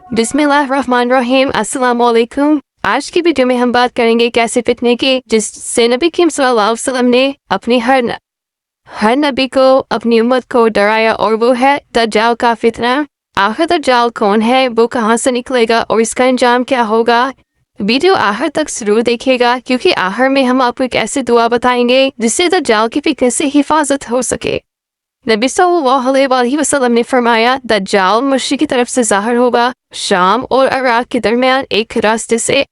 बिस्मिल्लाहिर्रहमानिर्रहीम, अस्सलाम वालेकुम। आज की वीडियो में हम बात करेंगे कैसे फितने की, जिससे नबी करीम सल्लल्लाहु अलैहि वसल्लम ने अपनी हर नबी को अपनी उम्मत को डराया, और वो है दज्जाल का फितना। आखिर दज्जाल कौन है, वो कहाँ से निकलेगा और इसका अंजाम क्या होगा। वीडियो आखिर तक जरूर देखिएगा, क्योंकि आखिर में हम आपको एक ऐसी दुआ बताएंगे जिससे दज्जाल की फितने से हिफाजत हो सके। नबी सल्लल्लाहु अलैहि वसल्लम ने फरमाया, दज्जाल मशरिक की तरफ से ज़ाहिर होगा, शाम और इराक के दरमियान एक रास्ते से।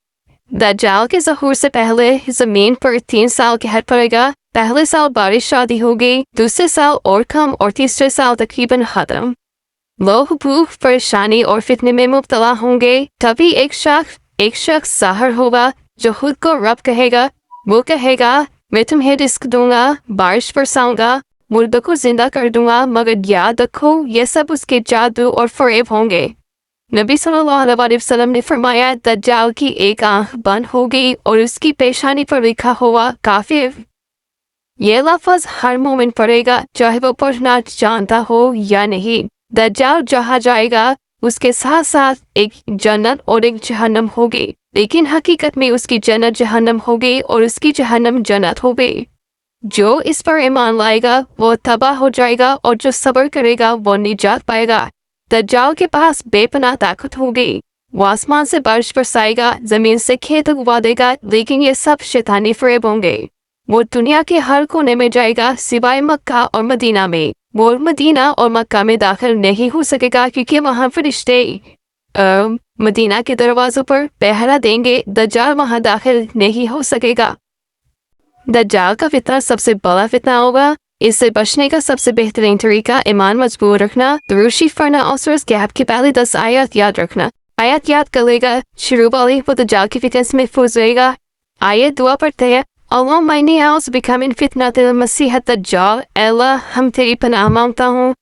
दज्जाल के ज़हूर से पहले ज़मीन पर 3 साल कहर पड़ेगा। पहले साल बारिश शादी होगी, दूसरे साल और कम, और तीसरे साल तकरीबन ख़त्म। लोग भूख, परेशानी और फितने में मुब्तला होंगे। तभी एक शख्स ज़ाहिर होगा जो खुद को रब कहेगा। वो कहेगा, मैं तुम्हें रिस्क दूंगा, बारिश बरसाऊंगा, मुर्दों को जिंदा कर दूंगा, मगर याद रखो ये सब उसके जादू और फरेब होंगे। नबी सल्लल्लाहु अलैहि वसल्लम ने फरमाया, दज्जाल की एक आंख बंद होगी और उसकी पेशानी पर लिखा हुआ काफिर। ये लफ्ज हर मोमिन पढ़ेगा, चाहे वो पढ़ना जानता हो या नहीं। दज्जाल जहाँ जाएगा उसके साथ साथ एक जन्नत और एक जहन्नम होगी, लेकिन हकीकत में उसकी जन्नत जहन्नम होगी और उसकी जहन्नम जन्नत होगी। जो इस पर ईमान लाएगा वो तबाह हो जाएगा, और जो सब्र करेगा वो निजात पाएगा। दज्जाल के पास बेपनाह ताकत होगी। वो आसमान से बारिश बरसाएगा, जमीन से खेत उगवा देगा, लेकिन ये सब शैतानी फरेब होंगे। वो दुनिया के हर कोने में जाएगा सिवाय मक्का और मदीना में। वो मदीना और मक्का में दाखिल नहीं हो सकेगा, क्योंकि वहाँ फरिश्ते मदीना के दरवाजों पर पहरा देंगे। दज्जाल वहाँ दाखिल नहीं हो सकेगा। दज्जाल का फितना सबसे बड़ा फितना होगा। इससे बचने का सबसे बेहतरीन तरीका ईमान मजबूत रखना, दुरूद शरीफ पढ़ना और सूरह कहफ की पहली 10 आयत याद रखना। आयत याद कर लेगा, शुरू वाली वो दज्जाल की फितने से महफूज रहेगा। आयत दुआ पढ़ते हैं, अल्लाहुम्मा इन्नी अऊज़ु बिका मिन फितनतिल मसीह दज्जाल। अल्लाह, हम तेरी पनाह मांगता हूँ,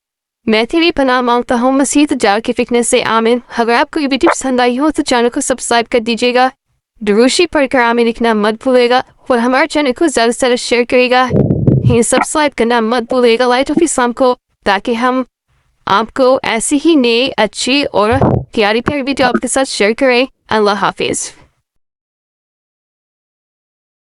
मैं तेरी पनाह मांगता हूँ मसीह दज्जाल की फितने से, आमीन। अगर आपको ये वीडियो पसंद आई हो तो चैनल को सब्सक्राइब कर दीजिएगा, दुरूद शरीफ पढ़कर आमीन लिखना मत भूलेगा, और हमारे चैनल को ज़्यादा से ज़्यादा शेयर करेगा। सब्सक्राइब करना मत भूलेगा लाइट ऑफ इस्लाम को, ताकि हम आपको ऐसी ही नई अच्छी और प्यारी वीडियो आपके साथ शेयर करें। अल्लाह हाफिज़।